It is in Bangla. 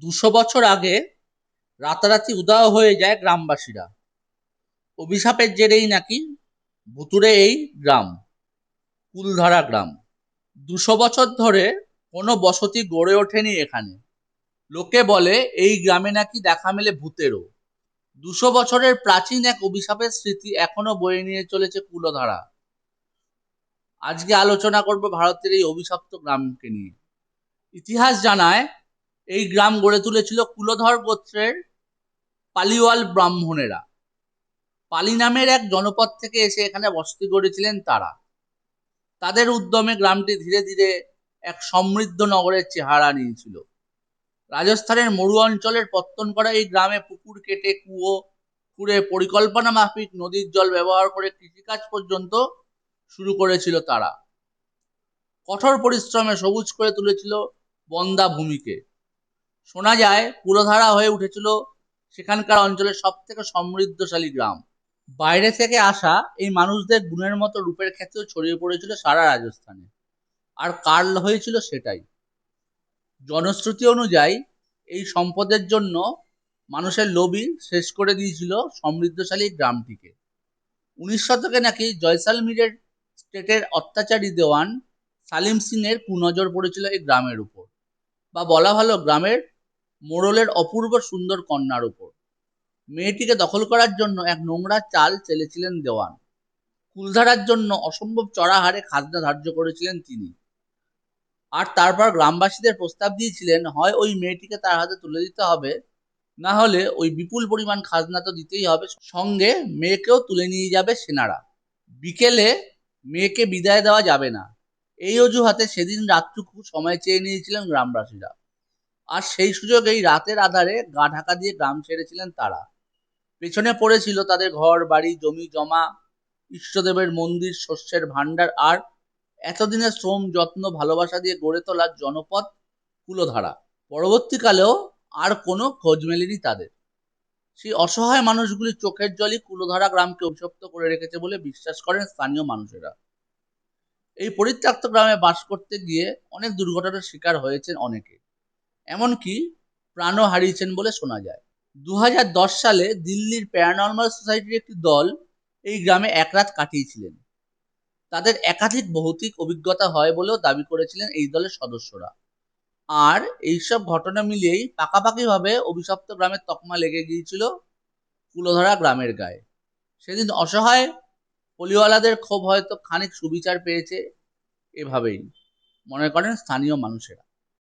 ২০০ বছর আগে রাতারাতি উধাও হয়ে যায় গ্রামবাসীরা। অভিশাপের জেরেই নাকি ভুতুড়ে এই গ্রাম, কুলধারা গ্রাম। ২০০ বছর ধরে কোনো বসতি গড়ে ওঠেনি এখানে। লোকে বলে এই গ্রামে নাকি দেখা মেলে ভূতেরও। ২০০ বছরের প্রাচীন এক অভিশাপের স্মৃতি এখনো বয়ে নিয়ে চলেছে কুলধারা। আজকে আলোচনা করব ভারতের এই অভিশপ্ত গ্রামকে নিয়ে। ইতিহাস জানায় এই গ্রাম গড়ে তুলেছিল কুলধর গোত্রের পালিওয়াল ব্রাহ্মণেরা। পালি নামের এক জনপদ থেকে এসে এখানে বসতি গড়েছিলেন তারা। তাদের উদ্যমে গ্রামটি ধীরে ধীরে এক সমৃদ্ধ নগরের চেহারা নিয়েছিল। রাজস্থানের মরু অঞ্চলের পত্তন করা এই গ্রামে পুকুর কেটে কুয়ো খুঁড়ে পরিকল্পনা মাফিক নদীর জল ব্যবহার করে কৃষিকাজ পর্যন্ত শুরু করেছিল তারা। কঠোর পরিশ্রমে সবুজ করে তুলেছিল বন্দা ভূমিকে। শোনা যায় কুলধারা হয়ে উঠেছিল সেখানকার অঞ্চলের সব থেকে সমৃদ্ধশালী গ্রাম। বাইরে থেকে আসা এই মানুষদের গুণের মতো রূপের খ্যাতিও ছড়িয়ে পড়েছিল সারা রাজস্থানে। আর কার্ল হয়েছিল সেটাই। জনশ্রুতি অনুযায়ী এই সম্পদের জন্য মানুষের লোভই শেষ করে দিয়েছিল সমৃদ্ধশালী গ্রামটিকে। ১৯ শতকে নাকি জয়সালমীরের স্টেটের অত্যাচারী দেওয়ান সালিম সিং এর কুনজর পড়েছিল এই গ্রামের উপর, বা বলা ভালো গ্রামের মোড়লের অপূর্ব সুন্দর কন্যার উপর। মেয়েটিকে দখল করার জন্য এক নোংরা চাল চেলেছিলেন দেওয়ান। কুলধারার জন্য অসম্ভব চড়া হারে খাজনা ধার্য করেছিলেন তিনি। আর তারপর গ্রামবাসীদের প্রস্তাব দিয়েছিলেন হয় ওই মেয়েটিকে তার হাতে তুলে দিতে হবে, না হলে ওই বিপুল পরিমাণ খাজনা তো দিতেই হবে, সঙ্গে মেয়েকেও তুলে নিয়ে যাবে সেনারা। বিকেলে মেয়েকে বিদায় দেওয়া যাবে না, এই অজুহাতে সেদিন রাতটুকু সময় চেয়ে নিয়েছিলেন গ্রামবাসীরা। আর সেই সুযোগেই রাতের আধারে গা ঢাকা দিয়ে গ্রাম ছেড়েছিলেন তারা। পেছনে পড়েছিল তাদের ঘর বাড়ি জমি জমা, ইষ্টদেবের মন্দির, শস্যের ভাণ্ডার, আর এতদিনের শ্রম যত্ন ভালোবাসা দিয়ে গড়ে তোলা জনপদ কুলধারা। পরবর্তীকালেও আর কোনো খোঁজ মেলেনি তাদের। সেই অসহায় মানুষগুলি চোখের জলই কুলধারা গ্রামকে অভিশপ্ত করে রেখেছে বলে বিশ্বাস করেন স্থানীয় মানুষেরা। এই পরিত্যক্ত গ্রামে বাস করতে গিয়ে অনেক দুর্ঘটনার শিকার হয়েছেন অনেকে, এমনকি প্রাণও হারিয়েছেন বলে শোনা যায়। ২০১০ সালে দিল্লির প্যারানর্মাল সোসাইটির একটি দল এই গ্রামে এক রাত কাটিয়েছিলেন। তাদের একাধিক ভৌতিক অভিজ্ঞতা হয় বলেও দাবি করেছিলেন এই দলের সদস্যরা। আর এইসব ঘটনা মিলিয়েই পাকাপাকিভাবে অভিশপ্ত গ্রামের তকমা লেগে গিয়েছিল কুলধারা গ্রামের গায়ে। সেদিন অসহায় পলিওয়ালাদের ক্ষোভ হয়তো খানিক সুবিচার পেয়েছে, এভাবেই মনে করেন স্থানীয় মানুষেরা।